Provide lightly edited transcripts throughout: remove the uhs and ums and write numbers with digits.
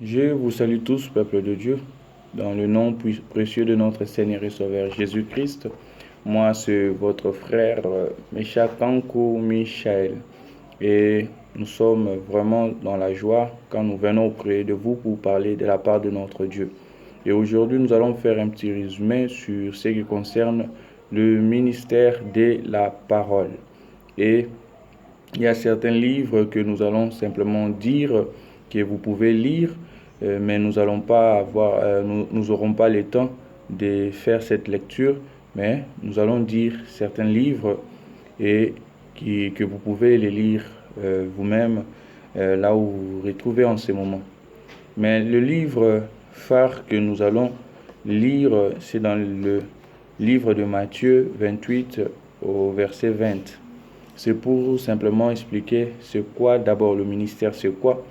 Je vous salue tous, peuple de Dieu, dans le nom précieux de notre Seigneur et Sauveur Jésus-Christ. Moi, c'est votre frère Meshakanko Michael. Et nous sommes vraiment dans la joie quand nous venons auprès de vous pour parler de la part de notre Dieu. Et aujourd'hui, nous allons faire un petit résumé sur ce qui concerne le ministère de la parole. Et il y a certains livres que nous allons simplement dire que vous pouvez lire, mais nous allons pas avoir, nous n'aurons pas le temps de faire cette lecture, mais nous allons dire certains livres et que vous pouvez les lire vous-même là où vous vous retrouvez en ce moment. Mais le livre phare que nous allons lire, c'est dans le livre de Matthieu 28 au verset 20. C'est pour simplement expliquer c'est quoi d'abord le ministère, c'est quoi,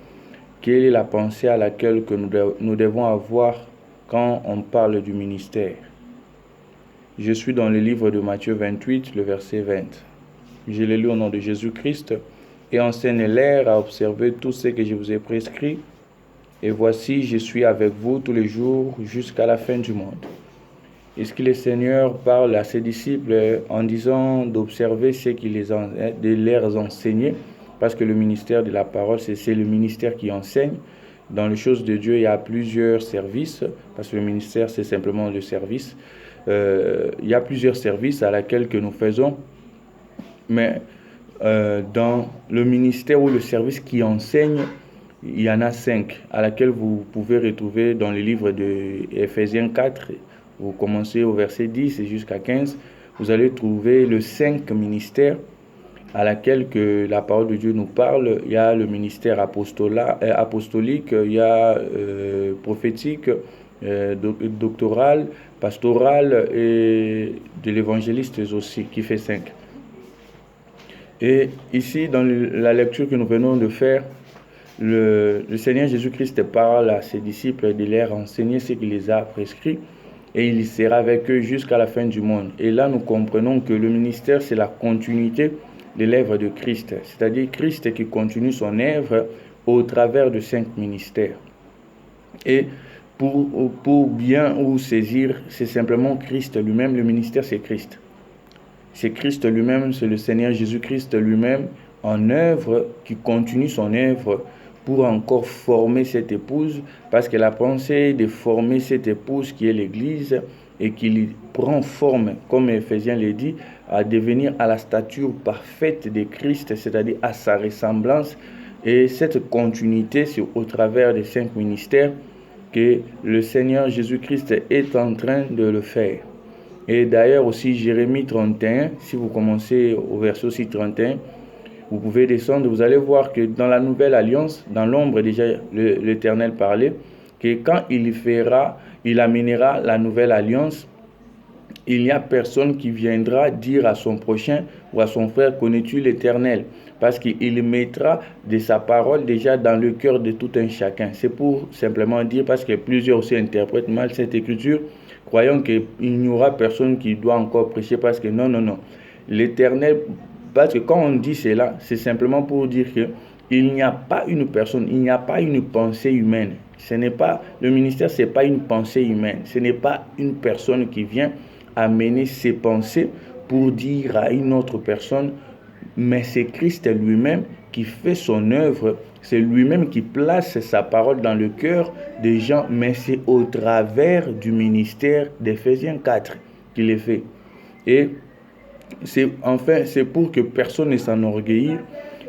quelle est la pensée à laquelle que nous devons avoir quand on parle du ministère. Je suis dans le livre de Matthieu 28, le verset 20. Je l'ai lu au nom de Jésus-Christ et enseignez-leur à observer tout ce que je vous ai prescrit. Et voici, je suis avec vous tous les jours jusqu'à la fin du monde. Est-ce que le Seigneur parle à ses disciples en disant d'observer ce qu'il de leur enseigner? Parce que le ministère de la parole, c'est le ministère qui enseigne. Dans les choses de Dieu, il y a plusieurs services, parce que le ministère, c'est simplement le service. Il y a plusieurs services à laquelle que nous faisons, mais dans le ministère ou le service qui enseigne, il y en a 5, à laquelle vous pouvez retrouver dans le livre de Ephésiens 4. Vous commencez au verset 10 et jusqu'à 15, vous allez trouver le 5 ministères à laquelle que la parole de Dieu nous parle. Il y a le ministère apostolique, il y a prophétique, doctoral, pastoral et de l'évangéliste aussi, qui fait 5. Et ici, dans la lecture que nous venons de faire, le Seigneur Jésus-Christ parle à ses disciples de leur enseigner ce qu'il les a prescrit et il sera avec eux jusqu'à la fin du monde. Et là, nous comprenons que le ministère, c'est la continuité de l'œuvre de Christ, c'est-à-dire Christ qui continue son œuvre au travers de 5 ministères. Et pour bien ou saisir, c'est simplement Christ lui-même, le ministère c'est Christ. C'est Christ lui-même, c'est le Seigneur Jésus-Christ lui-même en œuvre qui continue son œuvre pour encore former cette épouse, parce que la pensée de former cette épouse qui est l'Église et qui prend forme, comme Éphésiens le dit, à devenir à la stature parfaite de Christ, c'est-à-dire à sa ressemblance. Et cette continuité, c'est au travers des 5 ministères que le Seigneur Jésus-Christ est en train de le faire. Et d'ailleurs aussi Jérémie 31, si vous commencez au verset aussi 31, vous pouvez descendre, vous allez voir que dans la nouvelle alliance, dans l'ombre déjà l'Éternel parlait, que quand il amènera la nouvelle alliance, il n'y a personne qui viendra dire à son prochain ou à son frère, connais-tu l'Éternel? Parce qu'il mettra de sa parole déjà dans le cœur de tout un chacun. C'est pour simplement dire, parce que plusieurs aussi interprètent mal cette écriture, croyant qu'il n'y aura personne qui doit encore prêcher, parce que non. L'Éternel, parce que quand on dit cela, c'est simplement pour dire que il n'y a pas une personne, il n'y a pas une pensée humaine. Le ministère, ce n'est pas une pensée humaine. Ce n'est pas une personne qui vient amener ses pensées pour dire à une autre personne, mais c'est Christ lui-même qui fait son œuvre, c'est lui-même qui place sa parole dans le cœur des gens, mais c'est au travers du ministère d'Éphésiens 4 qu'il est fait. Et c'est pour que personne ne s'enorgueillisse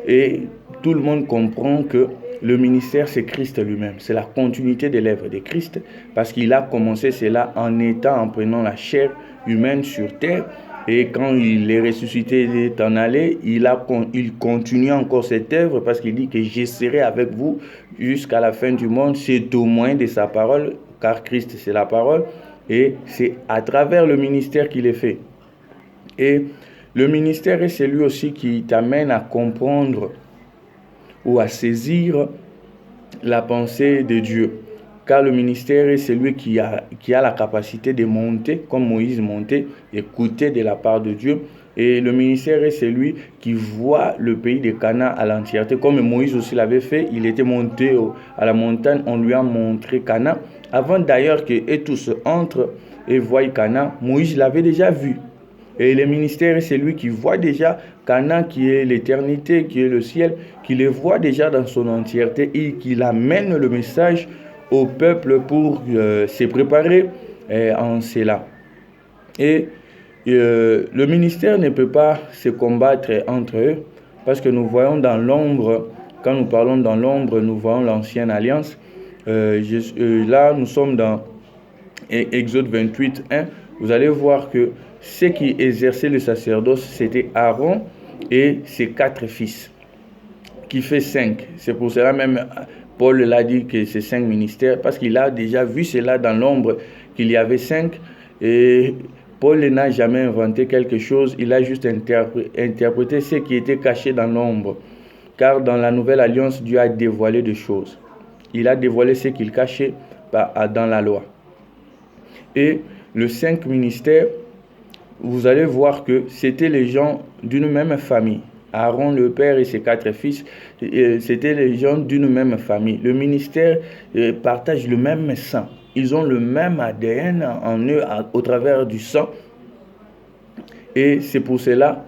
et tout le monde comprend que le ministère, c'est Christ lui-même. C'est la continuité de l'œuvre de Christ parce qu'il a commencé cela en prenant la chair humaine sur terre. Et quand il est ressuscité, il est en allé, il continue encore cette œuvre parce qu'il dit que je serai avec vous jusqu'à la fin du monde. C'est au moyen de sa parole, car Christ, c'est la parole. Et c'est à travers le ministère qu'il est fait. Et le ministère, c'est lui aussi qui t'amène à comprendre ou à saisir la pensée de Dieu. Car le ministère, c'est lui qui a la capacité de monter, comme Moïse montait, écouter de la part de Dieu Et le ministère est celui qui voit le pays de Canaan à l'entièreté. Comme Moïse aussi l'avait fait, il était monté à la montagne, on lui a montré Canaan. Avant d'ailleurs qu'eux tous entrent et voient Canaan, Moïse l'avait déjà vu. Et le ministère est celui qui voit déjà Canaan, qui est l'éternité, qui est le ciel, qui le voit déjà dans son entièreté et qui amène le message au peuple pour se préparer en cela. Et le ministère ne peut pas se combattre entre eux parce que nous voyons dans l'ombre, quand nous parlons dans l'ombre, nous voyons l'ancienne alliance. Là, nous sommes dans Exode 28, 1. Vous allez voir que ceux qui exerçaient le sacerdoce, c'était Aaron et ses 4 fils, qui fait 5. C'est pour cela même Paul l'a dit que c'est 5 ministères, parce qu'il a déjà vu cela dans l'ombre, qu'il y avait 5. Et Paul n'a jamais inventé quelque chose, il a juste interprété ce qui était caché dans l'ombre. Car dans la nouvelle alliance, Dieu a dévoilé des choses. Il a dévoilé ce qu'il cachait dans la loi. Et les 5 ministères, vous allez voir que c'était les gens d'une même famille. Aaron, le père et ses 4 fils, c'était les gens d'une même famille. Le ministère partage le même sang. Ils ont le même ADN en eux au travers du sang. Et c'est pour cela,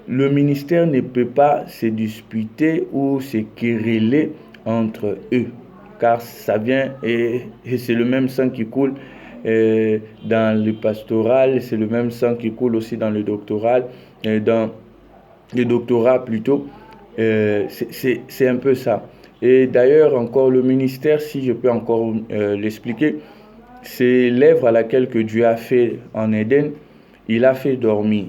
le ministère ne peut pas se disputer ou se quereller entre eux. Car ça vient et c'est le même sang qui coule dans le pastoral, c'est le même sang qui coule aussi dans le doctoral, dans le doctorat plutôt. C'est un peu ça. Et d'ailleurs, encore le ministère, si je peux encore l'expliquer, c'est l'œuvre à laquelle que Dieu a fait en Éden. Il a fait dormir.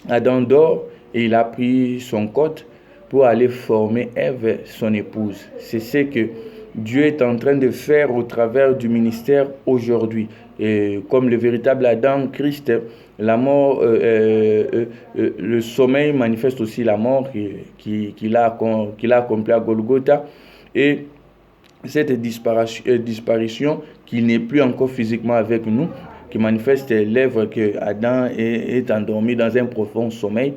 Adam dort et il a pris son côte pour aller former Ève, son épouse. C'est ce que Dieu est en train de faire au travers du ministère aujourd'hui. Et comme le véritable Adam, Christ, la mort, le sommeil manifeste aussi la mort qu'il a accomplie à Golgotha. Et cette disparition qui n'est plus encore physiquement avec nous, qui manifeste l'œuvre que Adam est endormi dans un profond sommeil.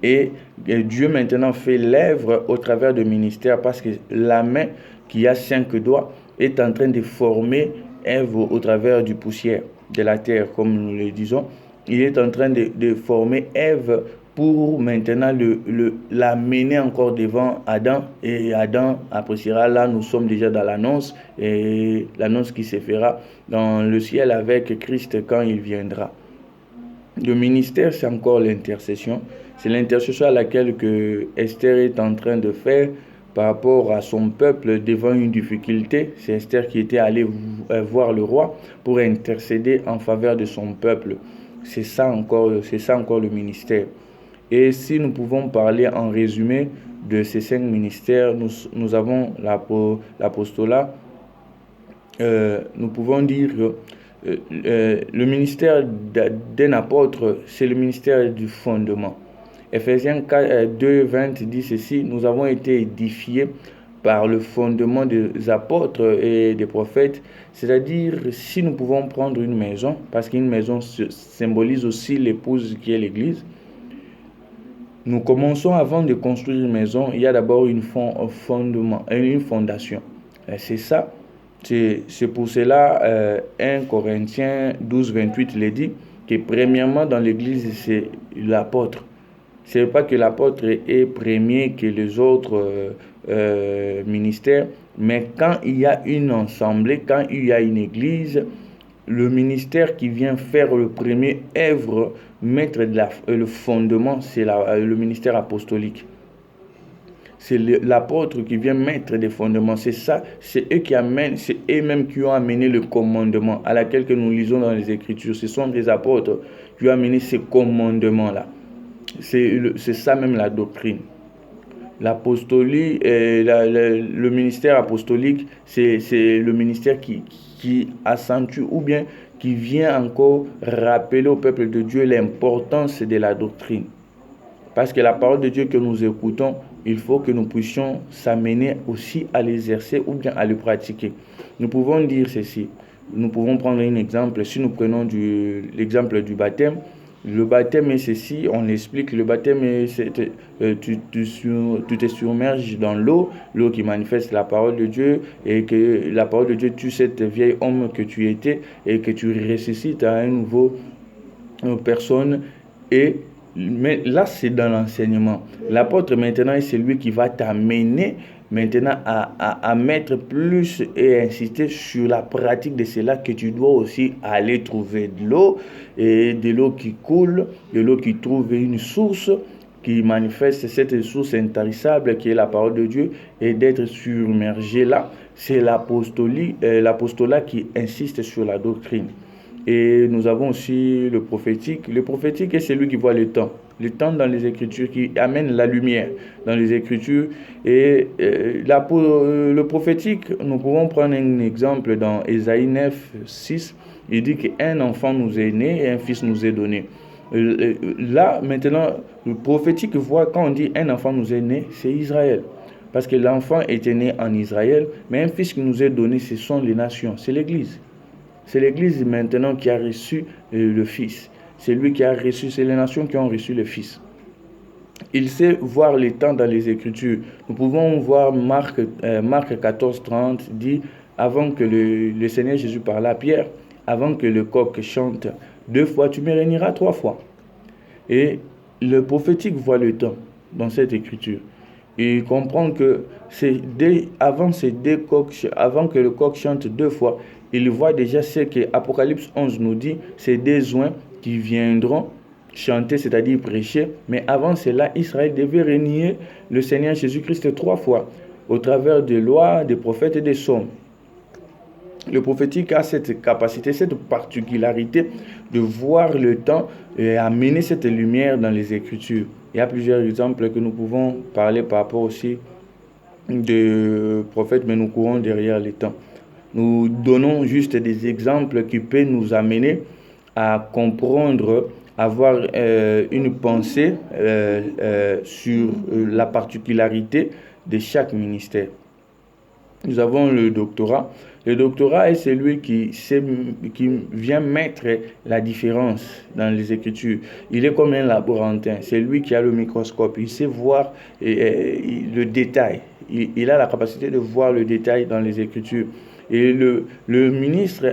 Et Dieu maintenant fait l'œuvre au travers du ministère parce que la main qui a 5 doigts est en train de former Ève au travers du poussière de la terre, comme nous le disons. Il est en train de former Ève pour maintenant la mener encore devant Adam. Et Adam appréciera. Là, nous sommes déjà dans l'annonce, et l'annonce qui se fera dans le ciel avec Christ quand il viendra. Le ministère, c'est encore l'intercession. C'est l'intercession à laquelle que Esther est en train de faire par rapport à son peuple devant une difficulté. C'est Esther qui était allée voir le roi pour intercéder en faveur de son peuple. C'est ça encore le ministère. Et si nous pouvons parler en résumé de ces 5 ministères, nous avons l'apostolat. Nous pouvons dire que le ministère d'un apôtre, c'est le ministère du fondement. Ephésiens 2, 20 dit ceci: nous avons été édifiés par le fondement des apôtres et des prophètes. C'est-à-dire, si nous pouvons prendre une maison, parce qu'une maison symbolise aussi l'épouse qui est l'Église, nous commençons avant de construire une maison, il y a d'abord un fondement, une fondation. C'est ça. C'est pour cela, 1 Corinthiens 12, 28 le dit, que premièrement dans l'Église, c'est l'apôtre. Ce n'est pas que l'apôtre est premier que les autres ministères, mais quand il y a une assemblée, quand il y a une église, le ministère qui vient faire le premier œuvre, mettre le fondement, c'est le ministère apostolique. C'est l'apôtre qui vient mettre des fondements. C'est ça, c'est eux-mêmes qui ont amené le commandement à laquelle que nous lisons dans les Écritures. Ce sont des apôtres qui ont amené ce commandement-là. C'est ça même la doctrine. L'apostolie, le ministère apostolique, c'est le ministère qui accentue ou bien qui vient encore rappeler au peuple de Dieu l'importance de la doctrine. Parce que la parole de Dieu que nous écoutons, il faut que nous puissions s'amener aussi à l'exercer ou bien à le pratiquer. Nous pouvons dire ceci. Nous pouvons prendre un exemple. Si nous prenons l'exemple du baptême, Le baptême est ceci, on l'explique. Le baptême est, tu te submerges dans l'eau qui manifeste la parole de Dieu, et que la parole de Dieu tue cette vieille homme que tu étais, et que tu ressuscites à un nouveau personne. Mais là, c'est dans l'enseignement. L'apôtre maintenant est celui qui va t'amener maintenant à mettre plus et insister sur la pratique de cela, que tu dois aussi aller trouver de l'eau, et de l'eau qui coule, de l'eau qui trouve une source, qui manifeste cette source intarissable qui est la parole de Dieu, et d'être submergé là. C'est l'apostolat qui insiste sur la doctrine. Et nous avons aussi le prophétique. Le prophétique est celui qui voit le temps dans les Écritures, qui amène la lumière dans les Écritures. Et le prophétique, nous pouvons prendre un exemple dans Ésaïe 9, 6. Il dit qu'un enfant nous est né et un fils nous est donné. Là, maintenant, le prophétique voit, quand on dit un enfant nous est né, c'est Israël. Parce que l'enfant était né en Israël, mais un fils qui nous est donné, ce sont les nations, c'est l'Église. C'est l'Église maintenant qui a reçu le Fils. C'est lui qui a reçu, c'est les nations qui ont reçu le Fils. Il sait voir les temps dans les Écritures. Nous pouvons voir Marc 14, 30 dit, avant que le Seigneur Jésus parle à Pierre, avant que le coq chante 2 fois, tu me réuniras 3 fois. Et le prophétique voit le temps dans cette Écriture. Il comprend que avant que le coq chante 2 fois, il voit déjà ce que Apocalypse 11 nous dit, c'est des oins qui viendront chanter, c'est-à-dire prêcher. Mais avant cela, Israël devait renier le Seigneur Jésus-Christ 3 fois, au travers des lois, des prophètes et des psaumes. Le prophétique a cette capacité, cette particularité de voir le temps et amener cette lumière dans les Écritures. Il y a plusieurs exemples que nous pouvons parler par rapport aussi de prophètes, mais nous courons derrière les temps. Nous donnons juste des exemples qui peuvent nous amener à comprendre, avoir une pensée sur la particularité de chaque ministère. Nous avons le doctorat. Le doctorat est celui qui vient mettre la différence dans les Écritures. Il est comme un laborantin. C'est lui qui a le microscope. Il sait voir le détail. Il a la capacité de voir le détail dans les Écritures. Et le ministre,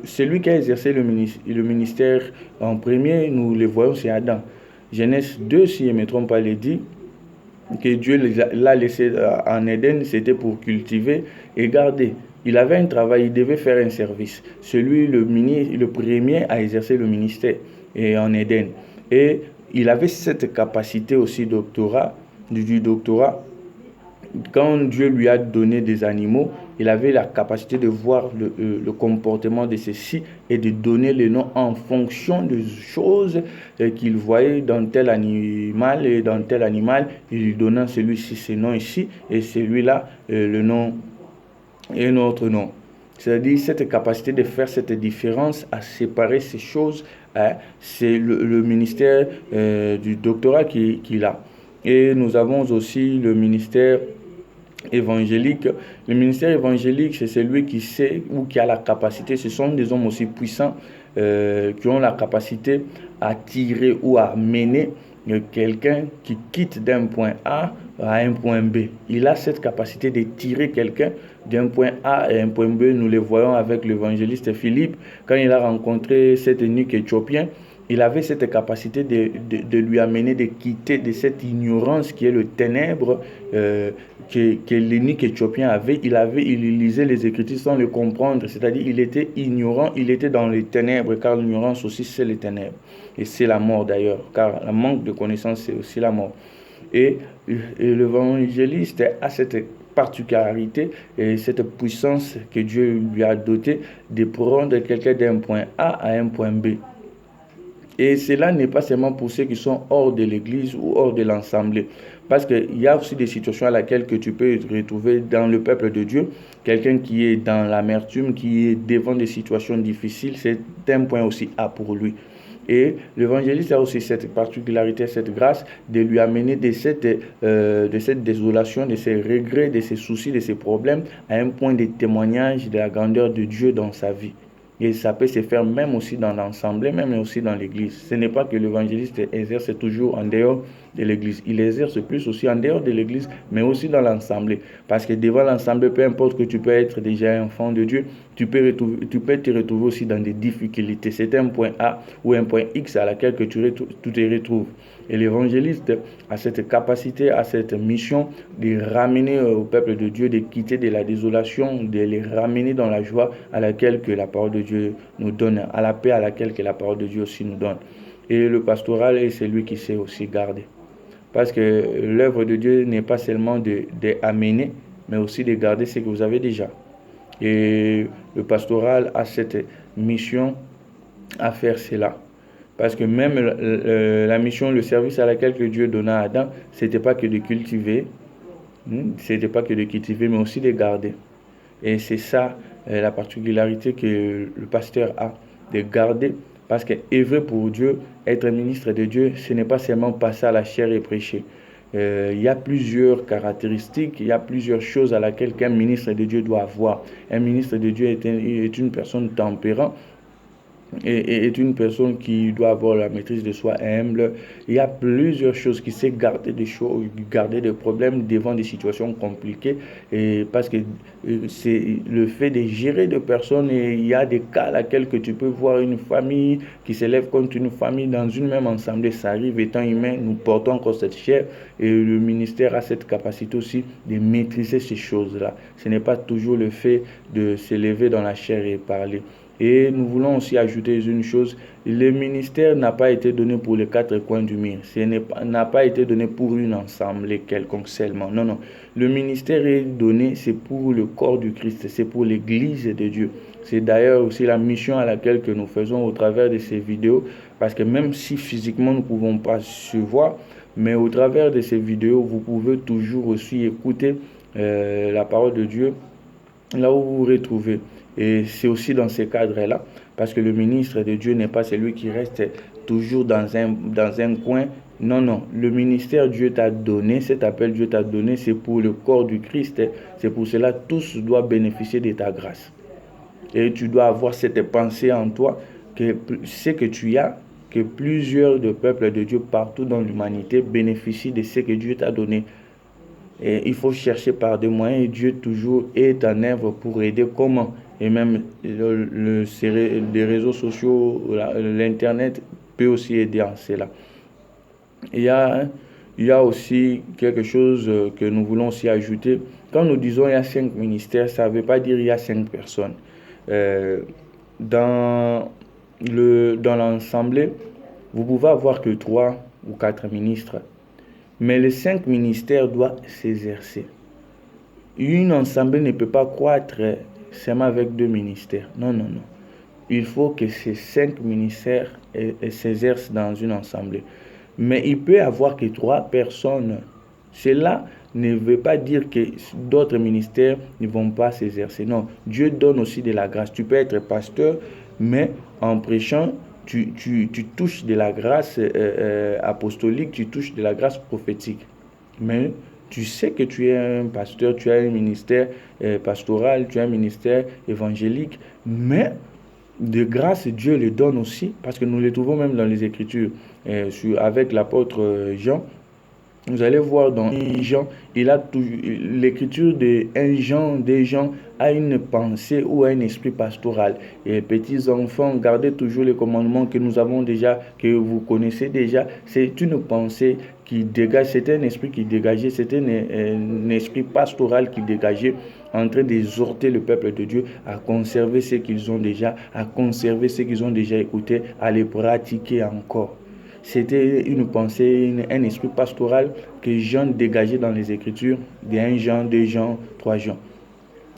celui qui a exercé le ministère en premier, nous le voyons, c'est Adam. Genèse 2, si je ne me trompe pas, il dit que Dieu l'a laissé en Éden, c'était pour cultiver et garder. Il avait un travail, il devait faire un service. Le premier à exercer le ministère en Éden. Et il avait cette capacité aussi du doctorat. Quand Dieu lui a donné des animaux, il avait la capacité de voir le comportement de ceux-ci et de donner les noms en fonction des choses qu'il voyait dans tel animal, et dans tel animal, il lui donnait celui-ci ce nom ici, et celui-là le nom et un autre nom. C'est-à-dire cette capacité de faire cette différence, à séparer ces choses, c'est le ministère du doctorat qu'il a. Et nous avons aussi le ministère évangélique. Le ministère évangélique, c'est celui qui sait ou qui a la capacité, ce sont des hommes aussi puissants qui ont la capacité à tirer ou à mener quelqu'un qui quitte d'un point A à un point B. Il a cette capacité de tirer quelqu'un d'un point A à un point B. Nous le voyons avec l'évangéliste Philippe, quand il a rencontré cet eunuque éthiopien. Il avait cette capacité de lui amener, de quitter de cette ignorance qui est le ténèbre que l'eunuque éthiopien avait. Il lisait les Écritures sans le comprendre, c'est-à-dire il était ignorant, il était dans les ténèbres, car l'ignorance aussi c'est les ténèbres. Et c'est la mort d'ailleurs, car le manque de connaissance c'est aussi la mort. Et l'évangéliste a cette particularité et cette puissance que Dieu lui a dotée de prendre quelqu'un d'un point A à un point B. Et cela n'est pas seulement pour ceux qui sont hors de l'église ou hors de l'assemblée. Parce qu'il y a aussi des situations à laquelle que tu peux te retrouver dans le peuple de Dieu. Quelqu'un qui est dans l'amertume, qui est devant des situations difficiles, c'est un point aussi A pour lui. Et l'évangéliste a aussi cette particularité, cette grâce de lui amener de cette désolation, de ses regrets, de ses soucis, de ses problèmes à un point de témoignage de la grandeur de Dieu dans sa vie. Et ça peut se faire même aussi dans l'assemblée, même aussi dans l'église. Ce n'est pas que l'évangéliste exerce toujours en dehors de l'église. Il exerce plus aussi en dehors de l'église, mais aussi dans l'assemblée. Parce que devant l'assemblée, peu importe que tu peux être déjà un enfant de Dieu, tu peux te retrouver aussi dans des difficultés. C'est un point A ou un point X à laquelle que tu te retrouves. Et l'évangéliste a cette capacité, a cette mission de ramener au peuple de Dieu, de quitter de la désolation, de les ramener dans la joie à laquelle que la parole de Dieu nous donne, à la paix à laquelle que la parole de Dieu aussi nous donne. Et le pastoral, c'est lui qui sait aussi garder. Parce que l'œuvre de Dieu n'est pas seulement d'amener, mais aussi de garder ce que vous avez déjà. Et le pastoral a cette mission à faire cela. Parce que même la mission, le service à laquelle que Dieu donna à Adam, c'était pas que de cultiver, c'était pas que de cultiver, mais aussi de garder. Et c'est ça la particularité que le pasteur a, de garder. Parce que œuvrer pour Dieu, être ministre de Dieu, ce n'est pas seulement passer à la chair et prêcher. Il y a plusieurs caractéristiques, il y a plusieurs choses à laquelle qu'un ministre de Dieu doit avoir. Un ministre de Dieu est une personne tempérante, et est une personne qui doit avoir la maîtrise de soi, humble. Il y a plusieurs choses qui sait garder des choses, garder des problèmes devant des situations compliquées. Et parce que c'est le fait de gérer des personnes, et il y a des cas à laquelle que tu peux voir une famille qui s'élève contre une famille dans une même assemblée. Ça arrive, étant humain, nous portons encore cette chair, et le ministère a cette capacité aussi de maîtriser ces choses-là. Ce n'est pas toujours le fait de s'élever dans la chair et parler. Et nous voulons aussi ajouter une chose, le ministère n'a pas été donné pour les quatre coins du mur. N'a pas été donné pour une assemblée quelconque seulement. Non, non. Le ministère est donné, c'est pour le corps du Christ, c'est pour l'église de Dieu. C'est d'ailleurs aussi la mission à laquelle que nous faisons au travers de ces vidéos, parce que même si physiquement nous ne pouvons pas se voir, mais au travers de ces vidéos, vous pouvez toujours aussi écouter la parole de Dieu là où vous vous retrouvez. Et c'est aussi dans ces cadres-là, parce que le ministre de Dieu n'est pas celui qui reste toujours dans un coin. Non, non. Le ministère Dieu t'a donné, cet appel Dieu t'a donné, c'est pour le corps du Christ. C'est pour cela que tous doivent bénéficier de ta grâce. Et tu dois avoir cette pensée en toi, que ce que tu as, que plusieurs de peuples de Dieu partout dans l'humanité bénéficient de ce que Dieu t'a donné. Et il faut chercher par des moyens, et Dieu toujours est en œuvre pour aider. Comment? Et même les réseaux sociaux, l'Internet peut aussi aider en cela. Il y a aussi quelque chose que nous voulons aussi ajouter. Quand nous disons il y a 5 ministères, ça ne veut pas dire il y a 5 personnes. Dans l'assemblée, vous pouvez avoir que 3 ou 4 ministres. Mais les 5 ministères doivent s'exercer. Une assemblée ne peut pas croître seulement avec 2 ministères. Non, non, non. Il faut que ces 5 ministères s'exercent dans une assemblée. Mais il peut y avoir que 3 personnes. Cela ne veut pas dire que d'autres ministères ne vont pas s'exercer. Non, Dieu donne aussi de la grâce. Tu peux être pasteur, mais en prêchant, tu touches de la grâce apostolique, tu touches de la grâce prophétique. Mais tu sais que tu es un pasteur, tu as un ministère pastoral, tu as un ministère évangélique, mais de grâce, Dieu le donne aussi, parce que nous le trouvons même dans les Écritures. Avec l'apôtre Jean, vous allez voir dans Jean, il a l'écriture de Jean, des gens a une pensée ou un esprit pastoral. Et petits enfants, gardez toujours les commandements que nous avons déjà, que vous connaissez déjà. C'est une pensée qui dégage, c'est un esprit qui dégageait, c'était un esprit pastoral qui dégageait, en train d'exhorter le peuple de Dieu à conserver ce qu'ils ont déjà, à conserver ce qu'ils ont déjà écouté, à les pratiquer encore. C'était une pensée, un esprit pastoral que Jean dégageait dans les Écritures, de 1 Jean, 2 Jean, 3 Jean.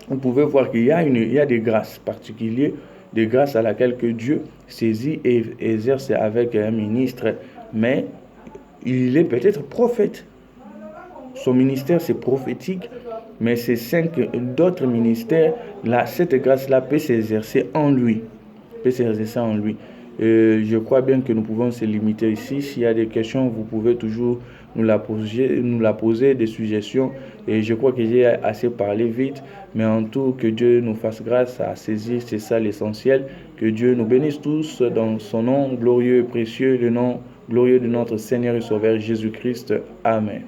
Vous pouvez voir qu'il y a des grâces particulières, des grâces à laquelle que Dieu saisit et exerce avec un ministre, mais il est peut-être prophète. Son ministère, c'est prophétique, mais ces 5 d'autres ministères, là, cette grâce-là peut s'exercer en lui. Je crois bien que nous pouvons se limiter ici. S'il y a des questions, vous pouvez toujours nous l'a posé des suggestions et je crois que j'ai assez parlé vite, mais en tout, que Dieu nous fasse grâce à saisir, c'est ça l'essentiel. Que Dieu nous bénisse tous dans son nom glorieux et précieux, le nom glorieux de notre Seigneur et Sauveur Jésus-Christ. Amen.